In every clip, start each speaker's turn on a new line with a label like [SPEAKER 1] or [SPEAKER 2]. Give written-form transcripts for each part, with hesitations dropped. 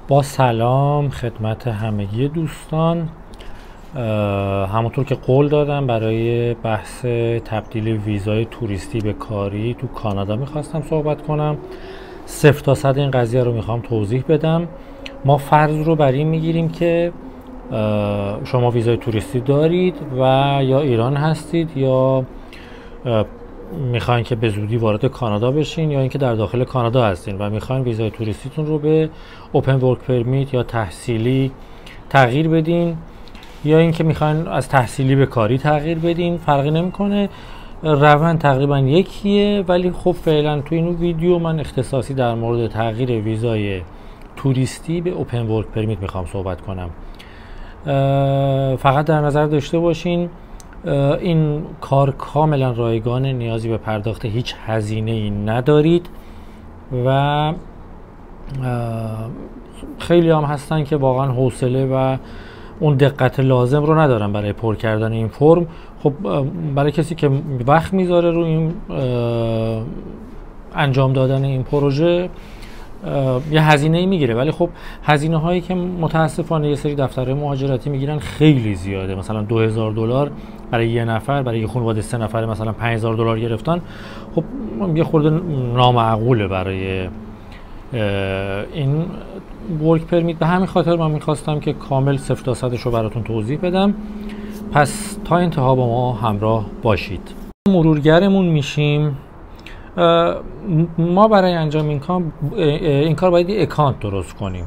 [SPEAKER 1] با سلام خدمت همگی دوستان. همونطور که قول دادم برای بحث تبدیل ویزای توریستی به کاری تو کانادا میخواستم صحبت کنم. 0 تا 100 این قضیه رو میخوام توضیح بدم. ما فرض رو بر این میگیریم که شما ویزای توریستی دارید و یا ایران هستید یا میخواین که به زودی وارد کانادا بشین یا اینکه در داخل کانادا هستین و میخواین ویزای توریستیتون رو به اوپن ورک پرمیت یا تحصیلی تغییر بدین یا اینکه میخواین از تحصیلی به کاری تغییر بدین. فرقی نمیکنه، روند تقریبا یکیه، ولی خب فعلا تو این ویدیو من اختصاصی در مورد تغییر ویزای توریستی به اوپن ورک پرمیت میخوام صحبت کنم. فقط در نظر داشته باشین این کار کاملا رایگان، نیازی به پرداخت هیچ هزینه‌ای ندارید و خیلی هم هستن که واقعا حوصله و اون دقت لازم رو ندارن برای پر کردن این فرم. خب برای کسی که وقت میذاره رو این انجام دادن این پروژه یه هزینه‌ای میگیره، ولی خب هزینه هایی که متاسفانه یه سری دفترهای مهاجرتی میگیرن خیلی زیاده. مثلا $2000 برای یه نفر، برای یه خانواده 3 نفره مثلا $5000 گرفتن. خب یه خورده نامعقوله برای این ورک پرمیت. به همین خاطر من میخواستم که کامل 0 تا 100 رو براتون توضیح بدم. پس تا انتها با ما همراه باشید. مرورگرمون میشیم. ما برای انجام این کار باید یه اکانت درست کنیم.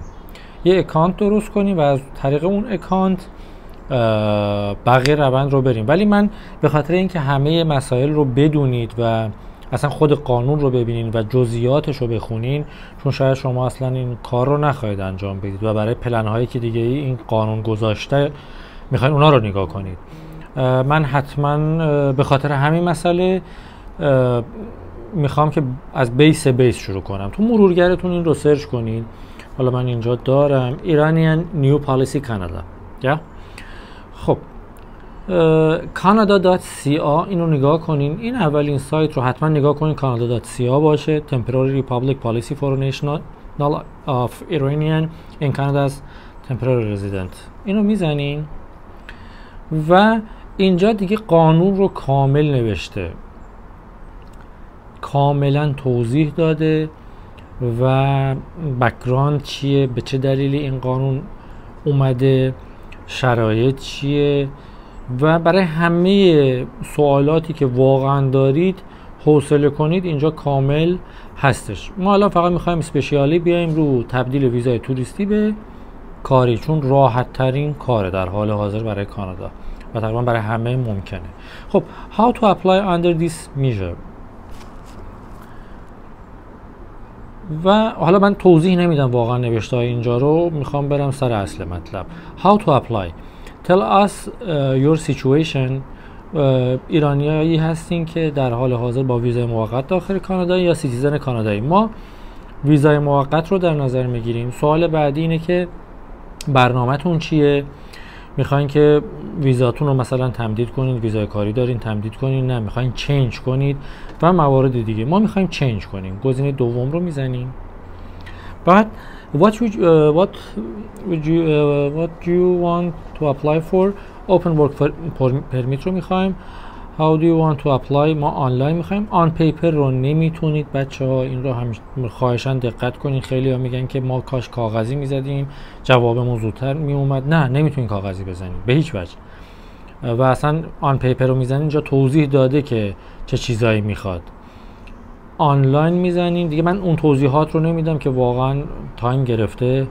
[SPEAKER 1] یه اکانت درست کنیم و از طریق اون اکانت بقیه روند رو بریم. ولی من به خاطر اینکه همه مسائل رو بدونید و اصلا خود قانون رو ببینین و جزئیاتش رو بخونین، چون شاید شما اصلا این کار رو نخواهید انجام بدید و برای پلن هایی که دیگه این قانون گذاشته میخواین اونا رو نگاه کنید. من حتما به خاطر همین مسئله میخوام که از بیس شروع کنم. تو مرورگرتون این رو سرچ کنید. حالا من اینجا دارم ایرانیان نیو پالیسی کانادا. خب canada.ca اینو نگاه کنین. این اولین سایت رو حتما نگاه کنین، canada.ca باشه. Temporary Public Policy for National of Iranian in Canada's Temporary Resident. اینو میزنین و اینجا دیگه قانون رو کامل نوشته، کاملا توضیح داده و بک‌گراند چیه، به چه دلیلی این قانون اومده، شرایط چیه و برای همه سوالاتی که واقعا دارید حوصله کنید اینجا کامل هستش. ما الان فقط میخوایم اسپشیالی بیایم رو تبدیل ویزای توریستی به کاری، چون راحت ترین کاره در حال حاضر برای کانادا و تقریبا برای همه ممکنه. خب how to apply under this measure. و حالا من توضیح نمیدم واقعا نوشته های اینجا رو، میخوام برم سر اصل مطلب. How to apply. Tell us your situation. ایرانیایی هستین که در حال حاضر با ویزای موقت داخل کانادا یا سیتیزن کانادایی. ما ویزای موقت رو در نظر میگیریم. سوال بعدی اینه که برنامه‌تون چیه؟ میخواین که ویزاتون رو مثلا تمدید کنید، ویزای کاری دارین تمدید کنید، نه میخواین چنج کنید و موارد دیگه. ما میخوایم چنج کنیم. گزینه دوم رو میزنیم. بعد what you want to apply for. open work permit رو میخوایم. how do you want to apply. ما آنلاین میخوایم. on paper رو نمیتونید بچه‌ها، این رو هم خواهشاً دقت کنین. خیلی ها میگن که ما کاش کاغذی میزدیم جوابمون زودتر میومد. نه، نمیتونین کاغذی بزنید به هیچ وجه. و اصلا آن پیپر رو میزنین، اینجا توضیح داده که چه چیزایی میخواد. آنلاین میزنین دیگه. من اون توضیحات رو نمیدم که واقعا تایم گرفته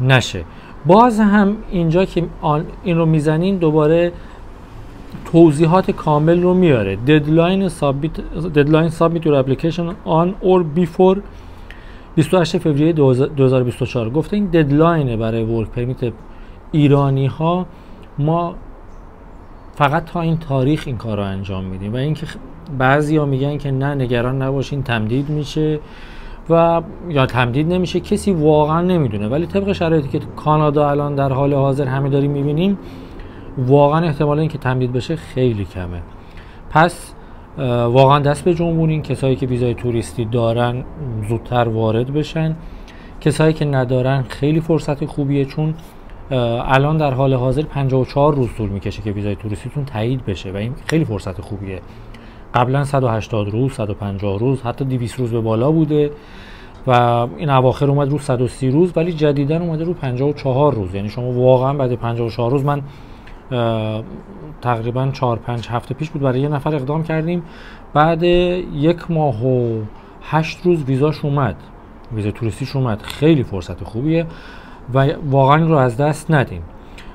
[SPEAKER 1] نشه. باز هم اینجا که این رو میزنین دوباره توضیحات کامل رو میاره. deadline submit your application on or before 28 فوریه 2024. گفته این ددلاینه برای ورک پرمیت ایرانی ها. ما فقط تا این تاریخ این کار رو انجام میدیم و اینکه بعضیا میگن که نه نگران نباشین تمدید میشه و یا تمدید نمیشه، کسی واقعا نمیدونه. ولی طبق شرایطی که کانادا الان در حال حاضر همه داریم میبینیم، واقعا احتمال این که تمدید بشه خیلی کمه. پس واقعا دست به جنبونین. کسایی که ویزای توریستی دارن زودتر وارد بشن. کسایی که ندارن خیلی فرصت خوبیه، چون الان در حال حاضر 54 روز طول میکشه که ویزای توریستیتون تایید بشه و این خیلی فرصت خوبیه. قبلا 180 روز، 150 روز، حتی 200 روز به بالا بوده و این اواخر اومد رو 130 روز، ولی جدیداً اومده رو 54 روز. یعنی شما واقعا بعد 54 روز، من تقریبا 4-5 هفته پیش بود برای یه نفر اقدام کردیم، بعد 1 ماه و 8 روز ویزاش اومد، ویزا توریستیش اومد. خیلی فرصت خوبیه و واقعا رو از دست ندیم.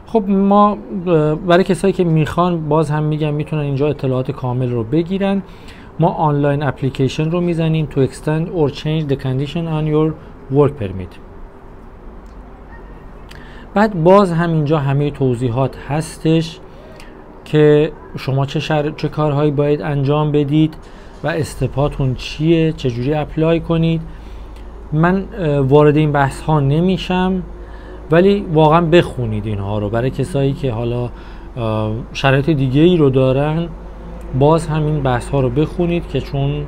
[SPEAKER 1] خب ما برای کسایی که میخوان، باز هم میگم میتونن اینجا اطلاعات کامل رو بگیرن. ما آنلاین اپلیکیشن رو میزنیم to extend or change the condition on your work permit. بعد باز هم اینجا همه توضیحات هستش که شما چه کارهایی باید انجام بدید و استپاتون چیه، چجوری اپلای کنید. من وارد این بحث ها نمیشم، ولی واقعا بخونید اینها رو برای کسایی که حالا شرایط دیگه ای رو دارن. باز همین بحث ها رو بخونید که چون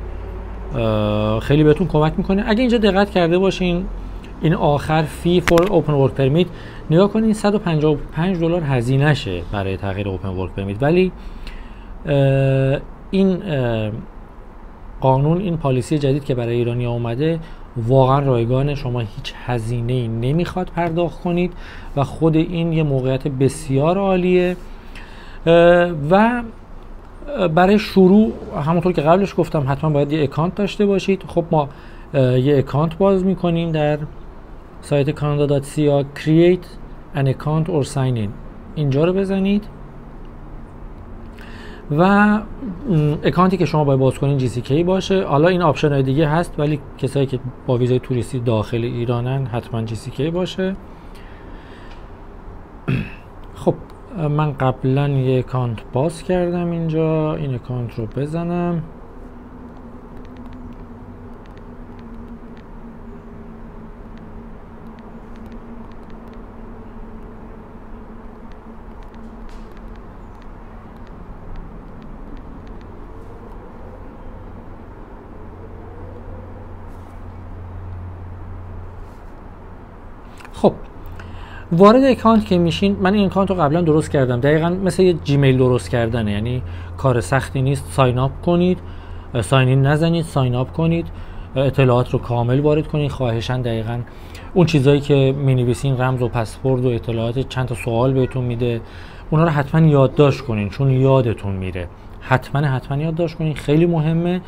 [SPEAKER 1] خیلی بهتون کمک میکنه. اگه اینجا دقت کرده باشین، این آخر فی فور اوپن ورک پرمیت، نگاه کنین $155 هزینه شه برای تغییر اوپن ورک پرمیت، ولی این قانون، این پالیسی جدید که برای ایرانی اومده واقعا رایگانه. شما هیچ هزینه‌ای نمیخواد پرداخت کنید و خود این یه موقعیت بسیار عالیه. و برای شروع همونطور که قبلش گفتم حتما باید یه اکانت داشته باشید. خب ما یه اکانت باز میکنیم در سایت canada.ca create an account or sign in، اینجا رو بزنید و اکانتی که شما باید باز کنین GCK باشه. حالا این آپشن های دیگه هست، ولی کسایی که با ویزای توریستی داخل ایرانن حتما GCK باشه. خب من قبلا یه اکانت باز کردم اینجا، این اکانت رو بزنم. خب وارد اکانت که میشین، من این اکانت رو قبلا درست کردم، دقیقاً مثل یه جیمیل درست کردنه، یعنی کار سختی نیست. ساین اپ کنید، ساین این نزنید، ساین اپ کنید، اطلاعات رو کامل وارد کنید. خواهشاً دقیقاً اون چیزایی که می‌نویسین، رمز و پسورد و اطلاعات، چند تا سوال بهتون میده، اونا رو حتما یادداشت کنین چون یادتون میره. حتما یادداشت کنین، خیلی مهمه.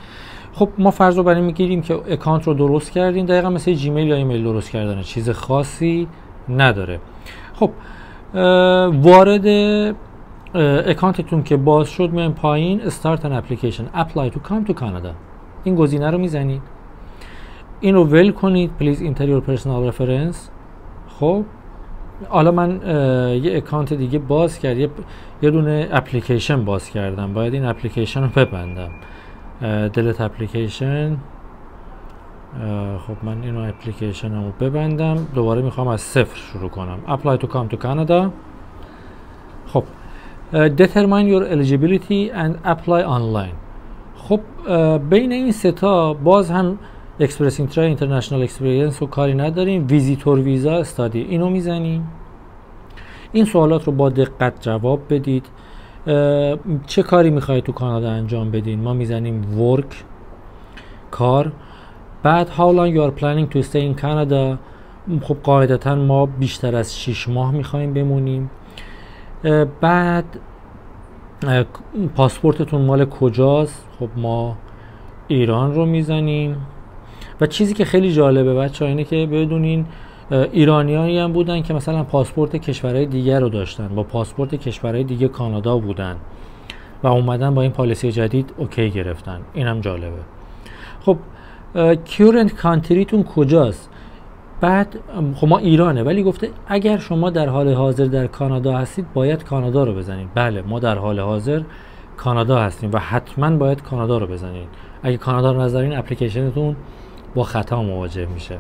[SPEAKER 1] خب ما فرض رو برای میگیریم که اکانت رو درست کردین، دقیقاً مثل جیمیل یا ایمیل درست کردنه، چیز خاصی نداره. خب وارد اکانتتون که باز شد، میایم پایین Start an application Apply to come to Canada، این گزینه رو میزنید، این رو ول کنید Please enter your personal reference. خب حالا من یه اکانت دیگه باز کردم، یه دونه اپلیکیشن باز کردم، باید این اپلیکیشن رو ببندم. Delete application. خب من اینو اپلیکیشن رو ببندم، دوباره میخوام از صفر شروع کنم. Apply to come to Canada. خب Determine your eligibility and apply online. خب بین این سه تا باز هم Express Entry International Experience رو کاری نداریم. ویزیتور ویزا استادی، اینو میزنیم. این سوالات رو با دقت جواب بدید. چه کاری میخواید تو کانادا انجام بدین؟ ما میزنیم work، کار. بعد how long you are planning to stay in Canada. خب قاعدتا ما بیشتر از 6 ماه میخوایم بمونیم. بعد پاسپورتتون مال کجاست؟ خب ما ایران رو میزنیم. و چیزی که خیلی جالبه بچه‌ها اینه که بدونین ایرانیایی هم بودن که مثلا پاسپورت کشورهای دیگه رو داشتن، با پاسپورت کشورهای دیگه کانادا بودن و اومدن با این پالیسی جدید اوکی گرفتن. اینم جالبه. خب current countryتون کجاست؟ بعد خب ما ایرانه، ولی گفته اگر شما در حال حاضر در کانادا هستید باید کانادا رو بزنید. بله ما در حال حاضر کانادا هستیم و حتما باید کانادا رو بزنید. اگه کانادا رو نذارین اپلیکیشنتون با خطا مواجه میشه.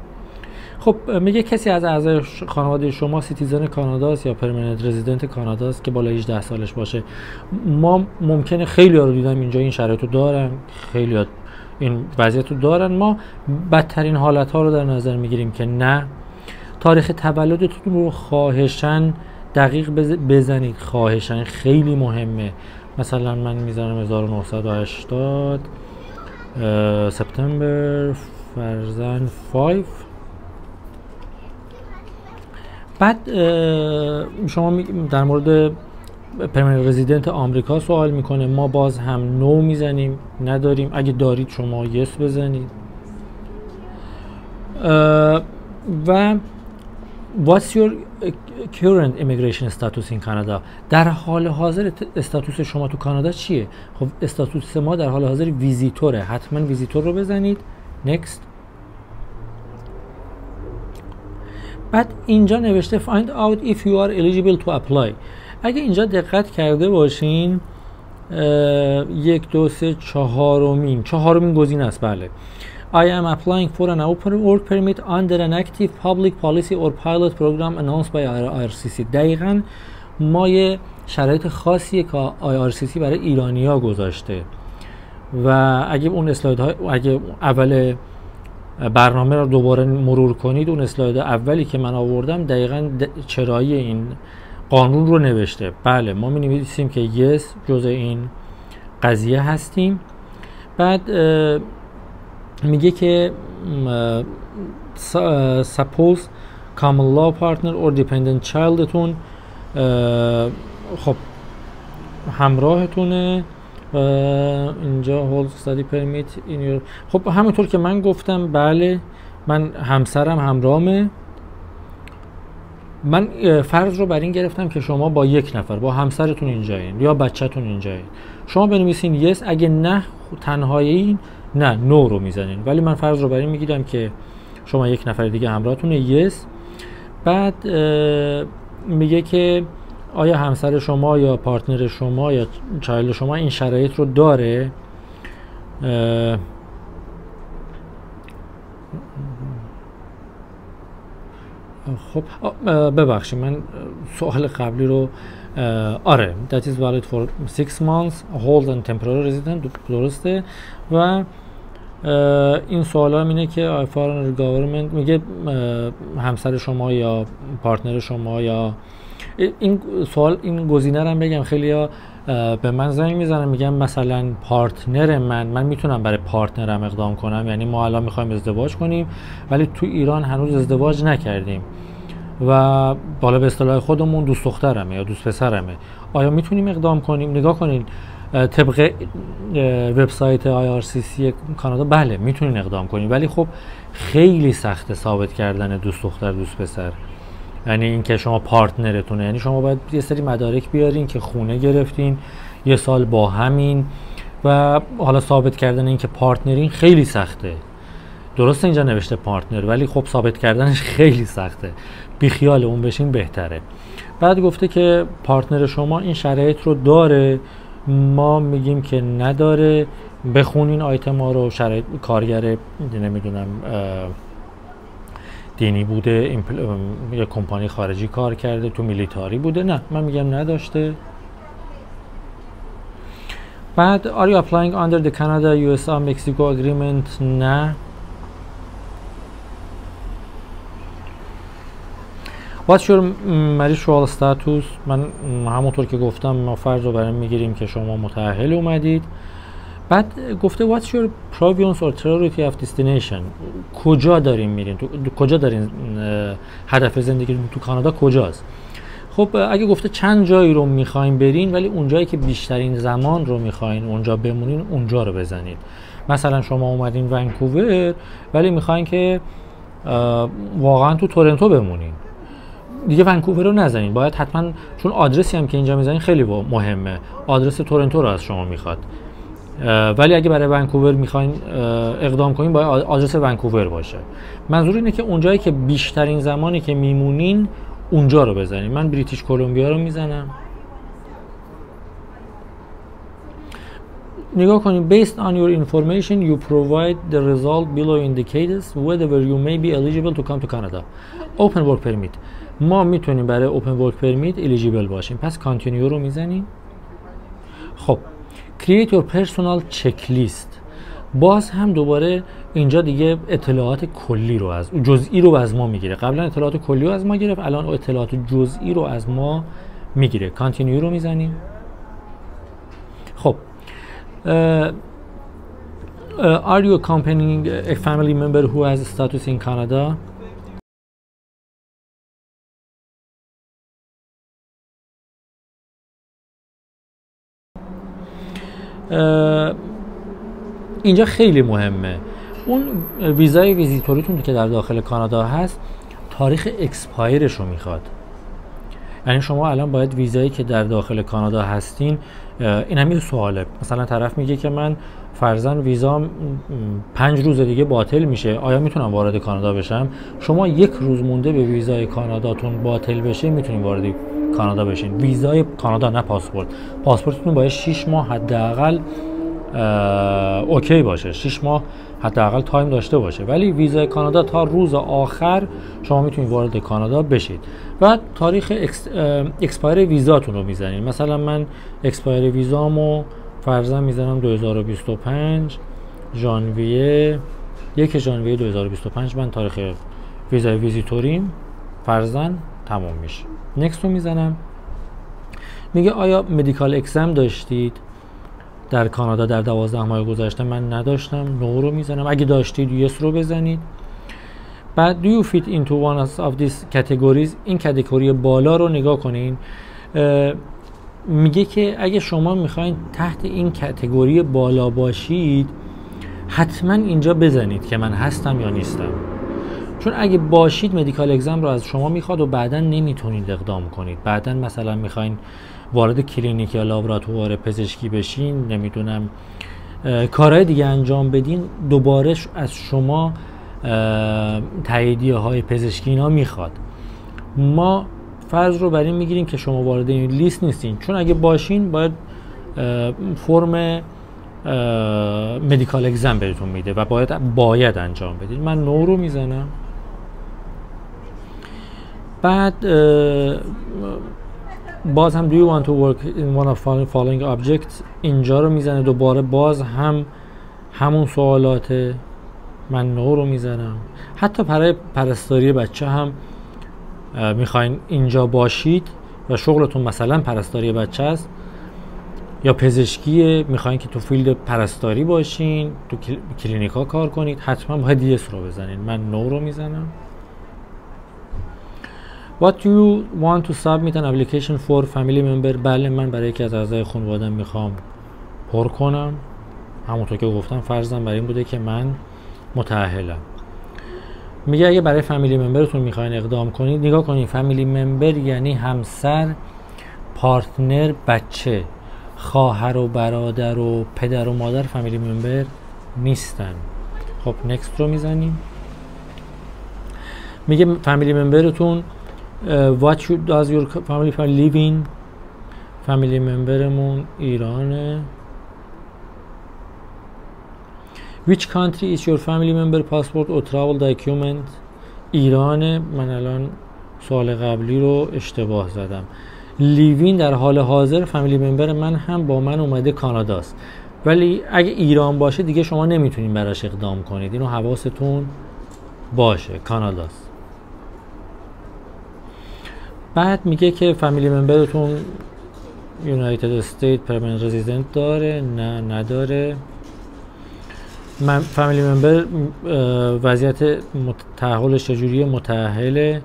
[SPEAKER 1] خب میگه کسی از اعضای خانواده شما سیتیزن کاناداست یا پرمننت رزیدنت کاناداست که بالای 18 سالش باشه. ما ممکنه خیلی‌ها رو دیدم اینجا این شرایطو دارن، خیلی‌ها این وضعیت رو دارن. ما بدترین حالت‌ها رو در نظر میگیریم که نه تاریخ تولدتون رو خواهشاً دقیق بزنید، خواهشاً، خیلی مهمه. مثلا من میزنم 1980 سپتامبر فرزن 5. بعد شما در مورد پرمننت رزیدنت آمریکا سوال میکنه، ما باز هم نو میزنیم، نداریم. اگه دارید شما یس بزنید. و what's your current immigration status in Canada؟ در حال حاضر استاتوس شما تو کانادا چیه؟ خب استاتوس ما در حال حاضر ویزیتوره، حتما ویزیتور رو بزنید. next. بعد اینجا نوشته find out if you are eligible to apply. اگه اینجا دقت کرده باشین 1 2 3 چهارمین گزینه است. بله. I am applying for an open work permit under an active public policy or pilot program announced by IRCC. دقیقاً ما یه شرایط خاصیه که IRCC برای ایرانی‌ها گذاشته و اگه اون اسلایدها، اگه اول برنامه رو دوباره مرور کنید، اون اسلاید اولی که من آوردم دقیقاً چرایی این قانون رو نوشته. بله، ما می‌نویسیم که yes جزء این قضیه هستیم. بعد میگه که suppose common law partner or dependent childتون خب همراهتونه. اینجا hold study permit in your، خب همونطور که من گفتم، بله من همسرم همراهمه. من فرض رو بر این گرفتم که شما با یک نفر، با همسرتون اینجایین یا بچه‌تون اینجایین. شما بنویسین yes، اگه نه تنهایین نه نو رو میزنین، ولی من فرض رو بر این میگیرم که شما یک نفر دیگه همراهتونه. yes. بعد میگه که آیا همسر شما یا پارتنر شما یا چایلد شما این شرایط رو داره؟ خب ببخشید من سوال قبلی رو آره that is valid for 6 months hold and temporary resident درسته. و این سوال هم اینه که foreign government میگه همسر شما یا پارتنر شما یا این سوال، این گزینه رو هم بگم خیلی ها به من زنگ میزنن میگن مثلا پارتنر من میتونم برای پارتنرم اقدام کنم، یعنی ما الان میخوایم ازدواج کنیم ولی تو ایران هنوز ازدواج نکردیم و بالا به اصطلاح خودمون دوست دخترمه یا دوست پسرمه، آیا میتونیم اقدام کنیم؟ نگاه کنین طبق وبسایت IRCC کانادا بله میتونین اقدام کنین، ولی خب خیلی سخته ثابت کردن دوست دختر دوست پسر، یعنی اینکه شما پارتنرتونه، یعنی شما باید یه سری مدارک بیارین که خونه گرفتین یه سال با همین و حالا ثابت کردن اینکه پارتنرین خیلی سخته. درسته اینجا نوشته پارتنر ولی خب ثابت کردنش خیلی سخته، بی خیال اون بشین بهتره. بعد گفته که پارتنر شما این شرایط رو داره، ما میگیم که نداره، بخونین آیتم ها رو. شرایط کارگر نمیدونم دینی بوده، یه کمپانی خارجی کار کرده، تو میلیتاری بوده، نه من میگم نداشته. بعد are you applying under the Canada USA Mexico agreement؟ نه. What's your marital status؟ من همونطور که گفتم ما فرض رو برای میگیریم که شما متأهل اومدید. بعد گفته what's your province or territory of destination؟ کجا دارین میرین؟ کجا دارین هدف زندگی تو کانادا کجاست؟ خب اگه گفته چند جایی رو میخواین برین ولی اون جایی که بیشترین زمان رو میخواین اونجا بمونین اونجا رو بزنید. مثلا شما اومدین ونکوور ولی میخواین که واقعا تو تورنتو بمونین، دیگه ونکوور رو نزنین، باید حتما، چون آدرسی هم که اینجا میزنین خیلی مهمه، آدرس تورنتو رو از شما میخواد. ولی اگه برای ونکوور میخواین اقدام کنین باید آدرس ونکوور باشه. منظور اینه که اونجایی که بیشترین زمانی که میمونین اونجا رو بزنین. من بریتیش کلمبیا رو میزنم. نگاه کنین based on your information you provide the result below indicates whether you may be eligible to come to Canada. Open work permit. ما میتونیم برای open work permit eligible باشیم. پس continue رو میزنیم. خب create your personal checklist. باز هم دوباره اینجا دیگه اطلاعات کلی رو از جزئی رو از ما میگیره. قبلا اطلاعات کلی رو از ما گرفت، الان اطلاعات جزئی رو از ما میگیره. کانتینیو رو میزنیم. خب are you accompanying a family member who has status in Canada? اینجا خیلی مهمه. اون ویزای ویزیتوریتون که در داخل کانادا هست تاریخ اکسپایرش رو میخواد. یعنی شما الان باید ویزایی که در داخل کانادا هستین، این هم یه سواله. مثلا طرف میگه که من فرضاً ویزام 5 روز دیگه باطل میشه، آیا میتونم وارد کانادا بشم؟ شما 1 روز مونده به ویزای کاناداتون باطل بشه میتونین وارد کانادا بشین. ویزای کانادا، نه پاسپورت. پاسپورتتون باید 6 ماه حداقل اوکی باشه، 6 ماه حداقل تایم داشته باشه. ولی ویزای کانادا تا روز آخر شما میتونید وارد کانادا بشید. و تاریخ اکسپایر ویزاتون رو میزنید. مثلا من اکسپایر ویزامو فرضاً میزنم 2025 ژانویه 1 ژانویه 2025 من تاریخ ویزای ویزیتوریم فرضاً تموم میشه. نکست رو میزنم. میگه آیا مدیکال اکزام داشتید در کانادا در 12 ماه گذشته؟ من نداشتم. نو رو میزنم. اگه داشتید یس رو بزنید. بعد do you fit into one of these categories؟ این کاتگوری بالا رو نگاه کنین. میگه که اگه شما میخواین تحت این کاتگوری بالا باشید حتما اینجا بزنید که من هستم یا نیستم. چون اگه باشید مدیکال اگزم رو از شما میخواد و بعداً نمیتونید اقدام کنید. بعداً مثلا میخواین وارد کلینیک یا لابراتوار پزشکی بشین، نمیدونم کارهای دیگه انجام بدین، دوباره از شما تاییدیه های پزشکی اینا میخواد. ما فرض رو بر این میگیریم که شما وارد این لیست نیستین، چون اگه باشین باید فرم مدیکال اگزم بهتون میده و باید انجام بدید. من نو رو میزنم. بعد باز هم do you want to work in one of following objects اینجا رو میزنه. دوباره باز هم همون سوالاته. من نو رو میزنم. حتی برای پرستاری بچه هم میخواین اینجا باشید و شغلتون مثلا پرستاری بچه است یا پزشکیه، میخواین که تو فیلد پرستاری باشین، تو کلینیکا کار کنید، حتما باید یس رو بزنید. من نو رو میزنم. What do you want to submit an application for family member؟ بله، من برای یکی از اعضای خانواده‌ام میخوام پر کنم. همونطور که گفتم فرضاً برای این بوده که من متأهلم. میگه اگه برای فامیلی ممبرتون میخواین اقدام کنید، نگاه کنید فامیلی ممبر یعنی همسر، پارتنر، بچه. خواهر و برادر و پدر و مادر فامیلی ممبر نیستن. خب نکست رو میزنیم. میگه فامیلی ممبرتون what does your family live in؟ فامیلی ممبرمون ایرانه. Which country is your family member passport or travel document؟ ایرانه. من الان سوال قبلی رو اشتباه زدم. لیوین در حال حاضر فامیلی ممبر من هم با من اومده کاناداست، ولی اگه ایران باشه دیگه شما نمیتونین براش اقدام کنید. اینو حواستون باشه. کاناداست. بعد میگه که فامیلی ممبرتون یونایتد استیت پرمننت رزیدنت داره؟ نه نداره. من فامیلی ممبر وضعیت تأهلش چجوریه؟ متأهله.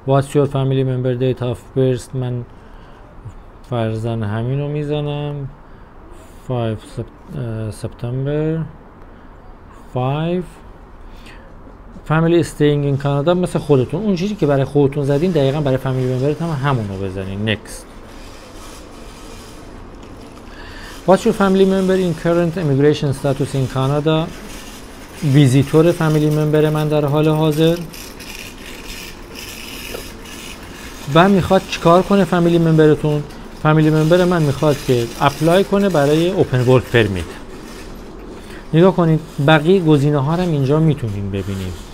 [SPEAKER 1] What's your family member date of birth؟ من فرضاً همین رو میزنم. 5 سپتامبر 5. فامیلی staying in Canada مثل خودتون، اون چیزی که برای خودتون زدین دقیقاً برای فامیلی ممبرت هم همون رو بزنین. next. What's your family member in current immigration status in Canada؟ ویزیتور فامیلی ممبر من در حال حاضر. و میخواد چیکار کنه فامیلی ممبرتون؟ فامیلی ممبر من میخواد که اپلای کنه برای اوپن ورک پرمیت. نگاه کنید بقیه گزینه ها رو اینجا میتونین ببینید.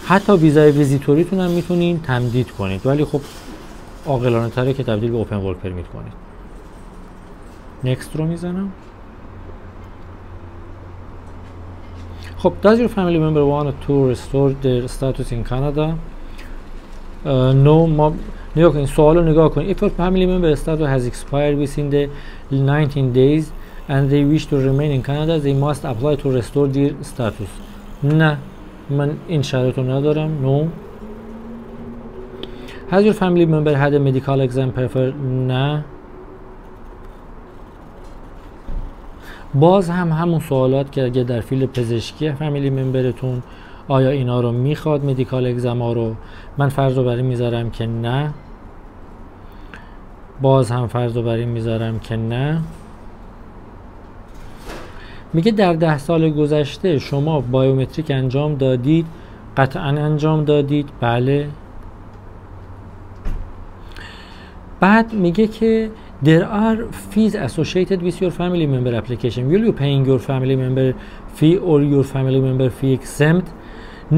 [SPEAKER 1] حتی ویزای ویزیتوریتون هم میتونین تمدید کنید، ولی خب عاقلانه تره که تبدیل به اوپن ورک پرمیت کنید. نکست رو میزنم. خب does your family member want to restore their status in Canada? No. ما نگاه کنید سوال رو نگاه کنید. If your family member status has expired within the 19 days and they wish to remain in Canada, they must apply to restore their status. نه من این شرط رو ندارم. No. Has your family member had a medical exam preferred? نه. باز هم همون سوالات که اگه در فیلد پزشکی فامیلی ممبرتون آیا اینا رو میخواد مدیکال اگزم ها رو، من فرض رو بر این میذارم که نه. باز هم فرض رو بر این میذارم که نه. میگه در 10 سال گذشته شما بایومتریک انجام دادید؟ قطعا انجام دادید. بله. بعد میگه که there are fees associated with your family member application. Will you paying your family member fee or your family member fee exempt?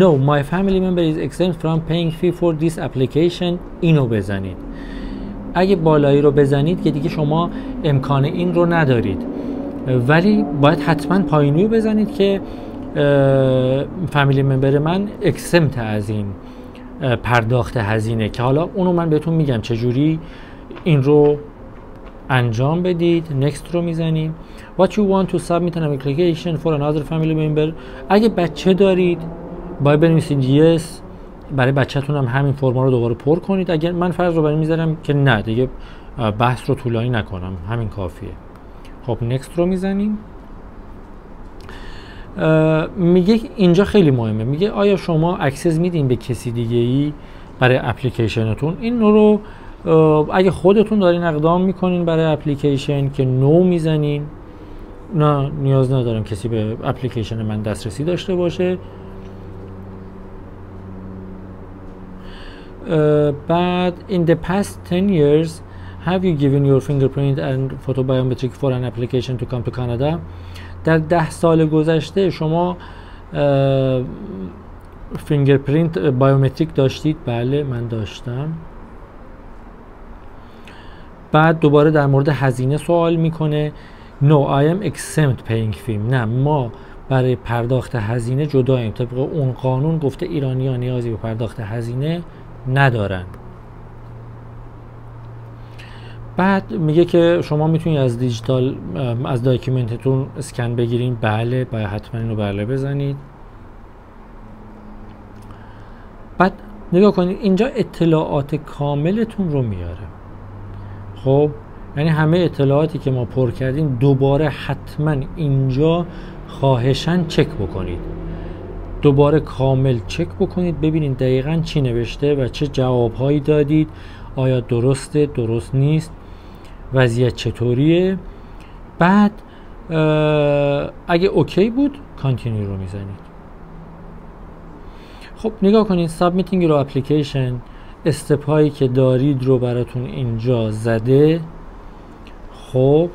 [SPEAKER 1] No, my family member is exempt from paying fee for this application. اینو بزنید. اگه بالایی رو بزنید که دیگه شما امکان این رو ندارید، ولی باید حتما پایینی رو بزنید که فامیلی ممبر من اکسمت از این پرداخت هزینه، که حالا اونو من بهتون میگم چجوری این رو انجام بدید. next رو میزنیم. what you want to submit an application for another family member. اگه بچه دارید باید بنویسید yes. برای بچه‌تون هم همین فرما رو دوباره پر کنید. اگر من فرض رو برای میذارم که نه دیگه بحث رو طولانی نکنم، همین کافیه. خب next رو میزنیم. میگه اینجا خیلی مهمه، میگه آیا شما اکسس میدین به کسی دیگه ای برای اپلیکیشنتون؟ این رو اگه خودتون دارین اقدام میکنین برای اپلیکیشن که نو میزنین، نه نیاز ندارم کسی به اپلیکیشن من دسترسی داشته باشه. بعد in the past 10 years have you given your fingerprint and photobiometric for an application to come to Canada. در 10 سال گذشته شما فینگرپرینت بایومتریک داشتید؟ بله من داشتم. بعد دوباره در مورد هزینه سوال میکنه. No I am exempt paying fee. نه ما برای پرداخت هزینه جداییم. طبق اون قانون گفته ایرانی‌ها نیازی به پرداخت هزینه ندارن. بعد میگه که شما میتونید از دیجیتال از داکیومنتتون اسکن بگیرین. بله باید حتما اینو بله بزنید. بعد نگاه کنید اینجا اطلاعات کاملتون رو میاره. خب یعنی همه اطلاعاتی که ما پر کردیم دوباره حتما اینجا خواهشاً چک بکنید، دوباره کامل چک بکنید ببینید دقیقاً چی نوشته و چه جوابهایی دادید، آیا درسته درست نیست، وضعیت چطوریه. بعد اگه اوکی بود کانتینیو رو میزنید. خب نگاه کنید سابمیتینگ رو اپلیکیشن استپ هایی که دارید رو براتون اینجا زده. خب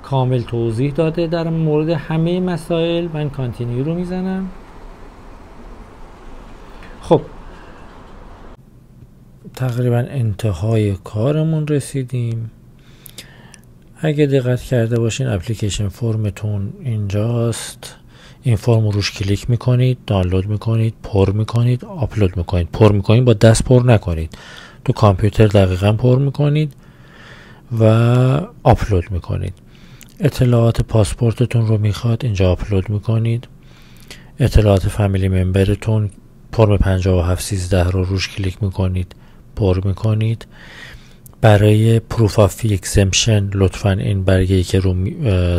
[SPEAKER 1] کامل توضیح داده در مورد همه مسائل. من کانتینیو رو میزنم. خب تقریبا انتهای کارمون رسیدیم. اگه دقت کرده باشین اپلیکیشن فرمتون اینجاست. این فرم رو روش کلیک میکنید، دانلود میکنید، پر میکنید، آپلود میکنید. پر میکنید با دست پر نکنید، تو کامپیوتر دقیقا پر میکنید و آپلود میکنید. اطلاعات پاسپورتتون رو میخواد اینجا آپلود میکنید. اطلاعات فامیلی ممبرتون فرم 5713 رو روش کلیک میکنید، پر میکنید. برای پروف آف فی اکسمپشن لطفاً این برگه‌ای که رو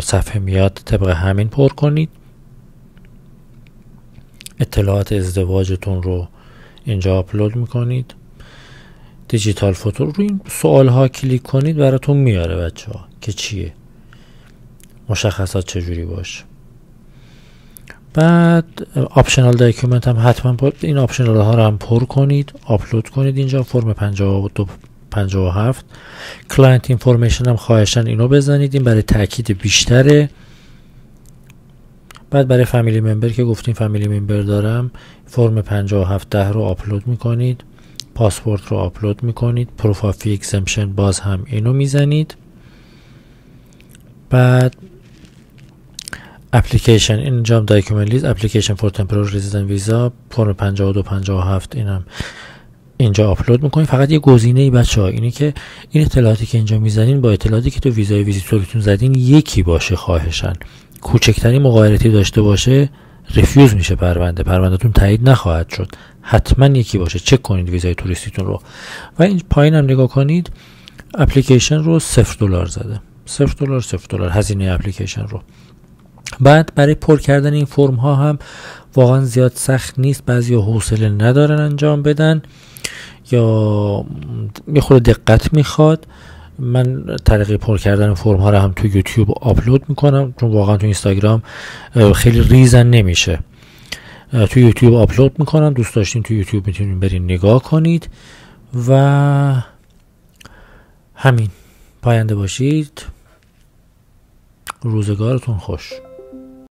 [SPEAKER 1] صفحه میاد طبق همین پر کنید. اطلاعات ازدواجتون رو اینجا آپلود میکنید. دیجیتال فوتو رو این سوال ها کلیک کنید براتون میاره بچه ها که چیه، مشخصات چجوری باشه. بعد آپشنال داکیومنت هم حتما این آپشنال ها رو هم پر کنید، آپلود کنید اینجا فرم 5257. کلاینت اینفورمیشن هم خواهشن اینو بزنید، این برای تاکید بیشتره. بعد برای فامیلی ممبر که گفتیم فامیلی ممبر دارم، فرم 5710 رو آپلود میکنید، پاسپورت رو آپلود میکنید، پروف آف فی اکسمپشن باز هم اینو میزنید. بعد اپلیکیشن اینجا داکیومنت لیست اپلیکیشن فور تمپورال رزیدنت ویزا فرم 52 57 اینم اینجا آپلود میکنید. فقط یه گزینه‌ای بچه‌ها اینه که این اطلاعاتی که اینجا میزنین با اطلاعاتی که تو ویزای ویزیتورتون زدین یکی باشه. خواهشاً کوچکترین مغایرتی داشته باشه ریفیوز میشه، پروندهتون تایید نخواهد شد. حتما یکی باشه. چک کنید ویزای توریستیتون رو. و این پایین هم نگاه کنید اپلیکیشن رو $0 زده. $0 هزینه اپلیکیشن رو. بعد برای پر کردن این فرم ها هم واقعا زیاد سخت نیست. بعضیا حوصله ندارن انجام بدن یا یه خورده دقت میخواد. من طریق پر کردن فرم ها رو هم تو یوتیوب آپلود میکنم، چون واقعا تو اینستاگرام خیلی ریزن نمیشه. تو یوتیوب آپلود میکنم، دوست داشتین تو یوتیوب میتونین برین نگاه کنید. و همین. پاینده باشید. روزگارتون خوش.